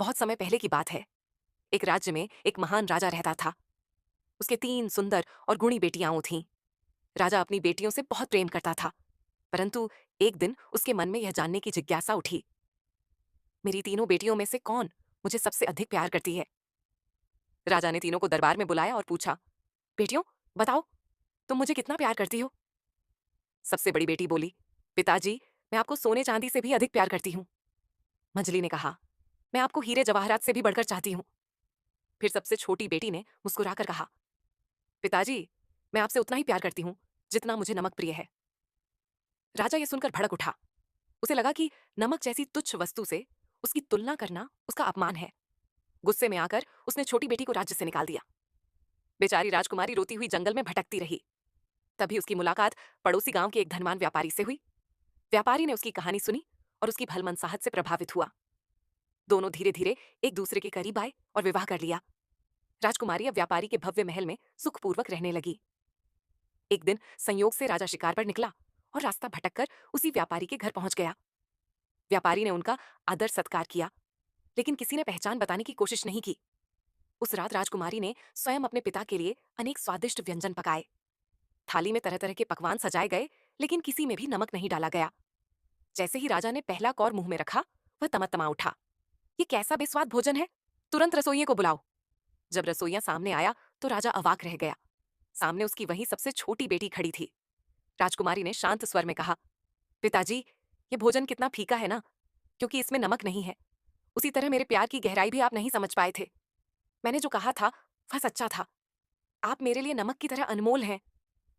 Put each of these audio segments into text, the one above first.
बहुत समय पहले की बात है। एक राज्य में एक महान राजा रहता था। उसके 3 सुंदर और गुणी बेटियां थीं। राजा अपनी बेटियों से बहुत प्रेम करता था, परंतु एक दिन उसके मन में यह जानने की जिज्ञासा उठी, मेरी तीनों बेटियों में से कौन मुझे सबसे अधिक प्यार करती है? राजा ने तीनों को दरबार में बुलाया और पूछा, बेटियों, बताओ, तुम मुझे कितना प्यार करती हो? सबसे बड़ी बेटी बोली, पिताजी, मैं आपको सोने चांदी से भी अधिक प्यार करती हूँ। मंजली ने कहा, मैं आपको हीरे जवाहरात से भी बढ़कर चाहती हूँ। फिर सबसे छोटी बेटी ने मुस्कुराकर कहा, पिताजी, मैं आपसे उतना ही प्यार करती हूँ जितना मुझे नमक प्रिय है। राजा ये सुनकर भड़क उठा। उसे लगा कि नमक जैसी तुच्छ वस्तु से उसकी तुलना करना उसका अपमान है। गुस्से में आकर उसने छोटी बेटी को राज्य से निकाल दिया। बेचारी राजकुमारी रोती हुई जंगल में भटकती रही। तभी उसकी मुलाकात पड़ोसी गांव के एक धनवान व्यापारी से हुई। व्यापारी ने उसकी कहानी सुनी और उसकी भलमनसाहत से प्रभावित हुआ। दोनों धीरे धीरे एक दूसरे के करीब आए और विवाह कर लिया। राजकुमारी अब व्यापारी के भव्य महल में सुखपूर्वक रहने लगी। एक दिन संयोग से राजा शिकार पर निकला और रास्ता भटककर उसी व्यापारी के घर पहुंच गया। व्यापारी ने उनका आदर सत्कार किया, लेकिन किसी ने पहचान बताने की कोशिश नहीं की। उस रात राजकुमारी ने स्वयं अपने पिता के लिए अनेक स्वादिष्ट व्यंजन पकाए। थाली में तरह तरह के पकवान सजाए गए, लेकिन किसी में भी नमक नहीं डाला गया। जैसे ही राजा ने पहला कौर मुंह में रखा, वह तमतमा उठा, ये कैसा बेस्वाद भोजन है, तुरंत रसोइये को बुलाओ। जब रसोइया सामने आया तो राजा अवाक रह गया। सामने उसकी वही सबसे छोटी बेटी खड़ी थी। राजकुमारी ने शांत स्वर में कहा, पिताजी, ये भोजन कितना फीका है ना, क्योंकि इसमें नमक नहीं है। उसी तरह मेरे प्यार की गहराई भी आप नहीं समझ पाए थे। मैंने जो कहा था वह सच्चा था। आप मेरे लिए नमक की तरह अनमोल हैं।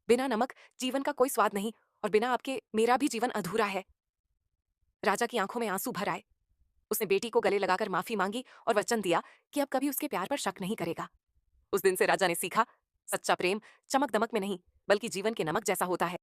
बिना नमक जीवन का कोई स्वाद नहीं, और बिना आपके मेरा भी जीवन अधूरा है। राजा की आंखों में आंसू भर आए। उसने बेटी को गले लगाकर माफी मांगी और वचन दिया कि अब कभी उसके प्यार पर शक नहीं करेगा। उस दिन से राजा ने सीखा, सच्चा प्रेम चमक दमक में नहीं, बल्कि जीवन के नमक जैसा होता है।